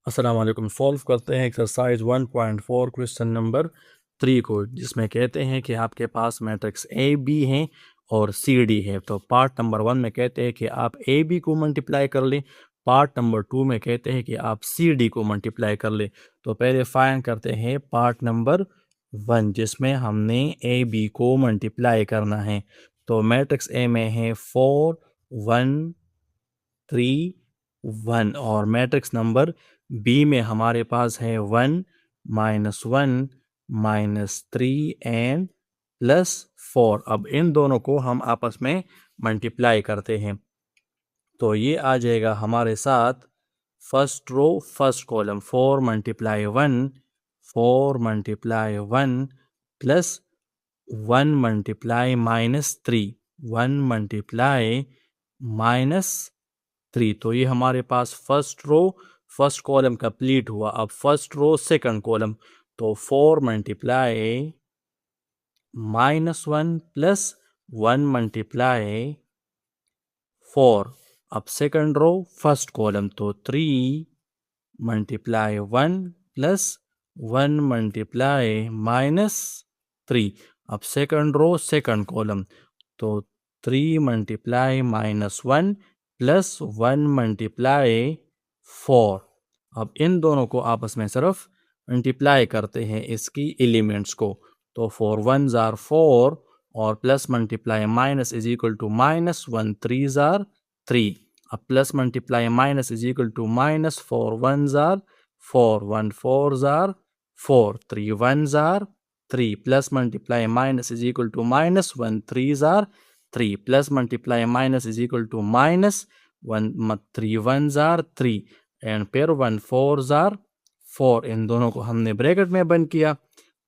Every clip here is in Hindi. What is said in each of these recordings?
अस्सलाम वालेकुम। सॉल्व करते हैं एक्सरसाइज 1.4 क्वेश्चन नंबर 3 को, जिसमें कहते हैं कि आपके पास मैट्रिक्स ए बी है और सी डी है। तो पार्ट नंबर 1 में कहते हैं कि आप ए बी को मल्टीप्लाई कर लें, पार्ट नंबर 2 में कहते हैं कि आप सी डी को मल्टीप्लाई कर लें। तो पहले फाइंड करते हैं पार्ट नंबर 1, जिसमें हमने ए बी को मल्टीप्लाई करना है। तो मैट्रिक्स ए में है 4 1 3 1 और मैट्रिक्स नंबर बी में हमारे पास है 1 -1 -3 एंड +4। अब इन दोनों को हम आपस में मल्टीप्लाई करते हैं। तो ये आ जाएगा हमारे साथ first row first column 4 × 1 4 × 1 plus 1 × -3 1 × -3। तो ये हमारे पास first row first column complete हुआ। अब फर्स्ट रो सेकंड कॉलम, तो 4 × -1 प्लस 1 × 4। अब सेकंड रो फर्स्ट कॉलम, तो 3 × 1 प्लस 1 × -3। अब सेकंड रो सेकंड कॉलम, तो 3 × -1 प्लस 1 × 4। अब इन दोनों को आपस में सिर्फ मल्टीप्लाई करते हैं इसकी एलिमेंट्स को। तो 4 1s are 4 और plus multiply minus is equal to -1 3s are 3। अब plus multiply minus is equal to -4 1s are 4 1 4s are 4 3 1s are 3 plus multiply minus is equal to -1 3s are 3 plus multiply minus is equal to -1 3 1s are 3 and फिर 1 4s are 4। इन दोनों को हमने ब्रैकेट में बंद किया।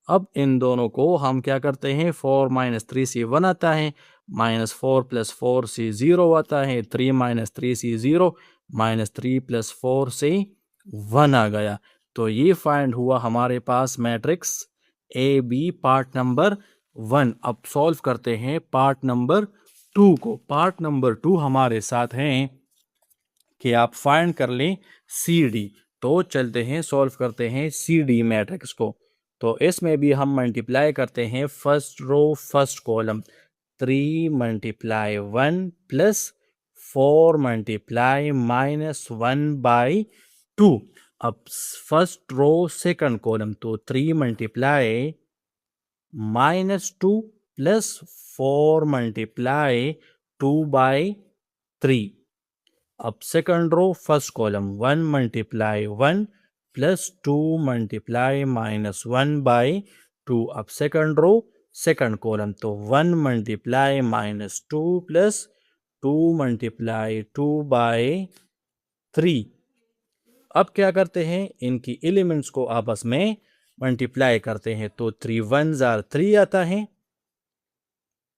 अब इन दोनों को हम क्या करते हैं, 4 - 3 से 1 आता है, -4 + 4 से 0 आता है, 3 - 3 से 0 -3 + 4 से 1 आ गया। तो ये फाइंड हुआ हमारे पास matrix A B part number 1। अब सॉल्व करते हैं पार्ट नंबर 2 को। पार्ट नंबर 2 हमारे साथ हैं कि आप फाइंड कर लें सी डी। तो चलते हैं सॉल्व करते हैं सी डी मैट्रिक्स को। तो इसमें भी हम मल्टीप्लाई करते हैं first row first column, 3 × 1 plus 4 × -1/2। अब फर्स्ट रो सेकंड कॉलम, तो 3 × -2 प्लस 4 × 2/3। अब second row first column, 1 × 1 plus 2 × -1/2। अब सेकंड रो सेकंड कॉलम, तो 1 × -2 प्लस 2 × 2/3। अब क्या करते हैं, इनकी एलिमेंट्स को आपस में मल्टीप्लाई करते हैं। तो 3 1s are 3 आता है,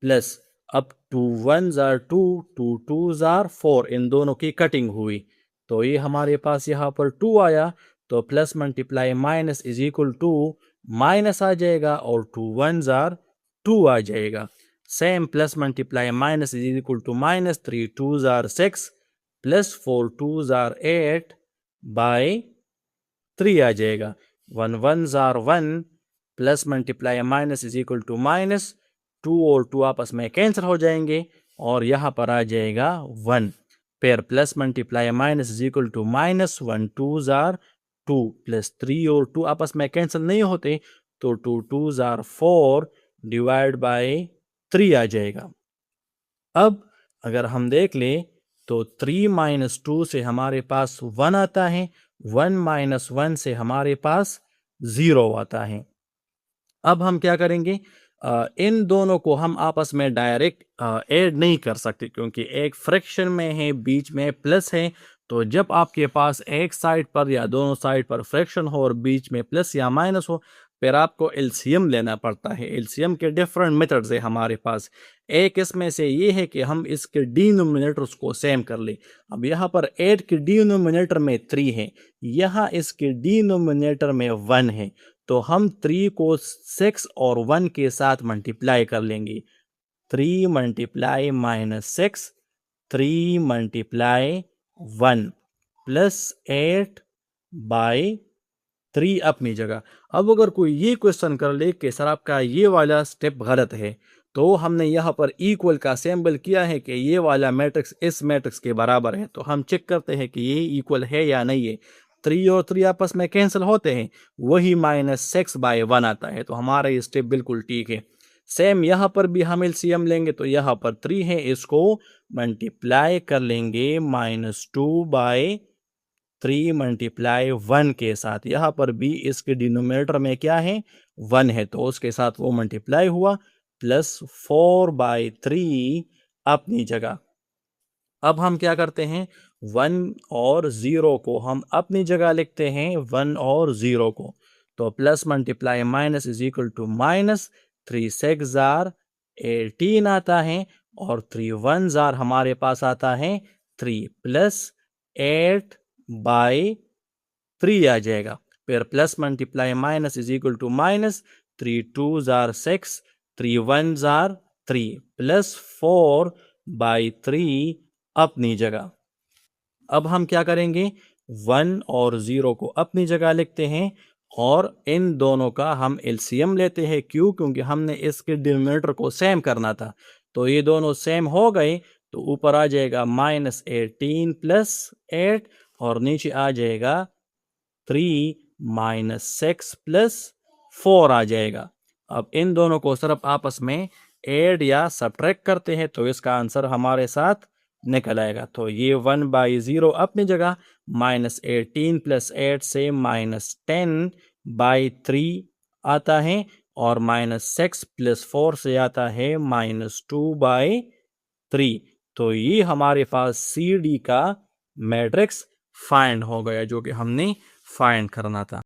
प्लस अब 2 1s are 2 2 2s are 4। इन दोनों की कटिंग हुई, तो ये हमारे पास यहाँ पर 2 आया। तो plus multiply minus is equal to minus आ जाएगा और 2 1s are 2 आ जाएगा। Same plus multiply minus is equal to -3 2s are 6 plus 4 2s are 8/3 आ जाएगा। 1 1s are 1 plus multiply minus is equal to minus 2 और 2 आपस में कैंसिल हो जाएंगे और यहाँ पर आ जाएगा 1। फिर plus multiply minus is equal to -1 2s are 2 प्लस 3 और 2 आपस में कैंसिल नहीं होते, तो 2 2s are 4 /3 आ जाएगा। अब अगर हम देख लें, तो 3 - 2 से हमारे पास 1 आता है, 1 - 1 से हमारे पास 0 आता है। अब हम क्या करेंगे, इन दोनों को हम आपस में डायरेक्ट ऐड नहीं कर सकते, क्योंकि एक फ्रैक्शन में है, बीच में प्लस है। तो जब आपके पास एक साइड पर या दोनों साइड पर फ्रैक्शन हो और बीच में प्लस या माइनस हो, फिर आपको एलसीएम लेना पड़ता है। एलसीएम के डिफरेंट मेथड्स है हमारे पास। एक इसमें से ये है कि हम इसके डिनोमिनेटर्स को सेम कर लें। अब यहाँ पर 8 के डिनोमिनेटर में 3 है, यहाँ इसके डिनोमिनेटर में 1 है, तो हम 3 को 6 और 1 के साथ मल्टीप्लाई कर लेंगे। 3 × -6 3 × 1 प्लस 8 बाय 3 अपनी जगह। अब अगर कोई ये क्वेश्चन कर ले कि सर आपका ये वाला स्टेप गलत है, तो हमने यहाँ पर इक्वल का सिंबल किया है कि ये वाला मैट्रिक्स इस मैट्रिक्स के बराबर है, तो हम चेक करते हैं कि ये इक्वल है या नहीं है। 3 और 3 आपस में कैंसिल होते हैं, वही -6/1 आता है, तो हमारा ये स्टेप बिल्कुल ठीक है। सेम यहाँ पर भी हम एलसीएम लेंगे, तो यहाँ पर 3 है, इसको मल्टीप्लाई कर लेंगे -2/3 मल्टीप्लाई 1 के साथ। यहाँ पर भी इसके डिनोमिनेटर में क्या है, 1 है, तो उसके साथ वो मल्टीप्लाई हुआ, प्लस 4/3 अपनी जगह। अब हम क्या करते हैं, 1 और 0 को हम अपनी जगह लिखते हैं, 1 और 0 को, तो plus multiply minus is equal to minus, 3 6 जार 18 आता है, और 3 1 जार हमारे पास आता है 3, प्लस 8/3 आ जाएगा। फिर plus multiply minus is equal to minus, 3 2 जार 6, 3 1 जार 3, प्लस 4/3 अपनी जगह। अब हम क्या करेंगे, 1 और 0 को अपनी जगह लिखते हैं, और इन दोनों का हम एलसीएम लेते हैं। क्यों? क्योंकि हमने इसके डिनोमिनेटर को सेम करना था, तो ये दोनों सेम हो गए, तो ऊपर आ जाएगा -18 प्लस 8, और नीचे आ जाएगा 3 -6 प्लस 4 आ जाएगा। अब इन दोनों को सिर्फ आपस में ऐड या सब्ट्रैक्ट करते हैं, तो इसका आंसर हमारे साथ निकल आएगा। तो ये 1/0 अपनी जगह, -18 प्लस 8 से -10/3 आता है, और -6 प्लस 4 से आता है -2/3। तो ये हमारे पास सी डी का मैट्रिक्स फाइंड हो गया, जो कि हमने फाइंड करना था।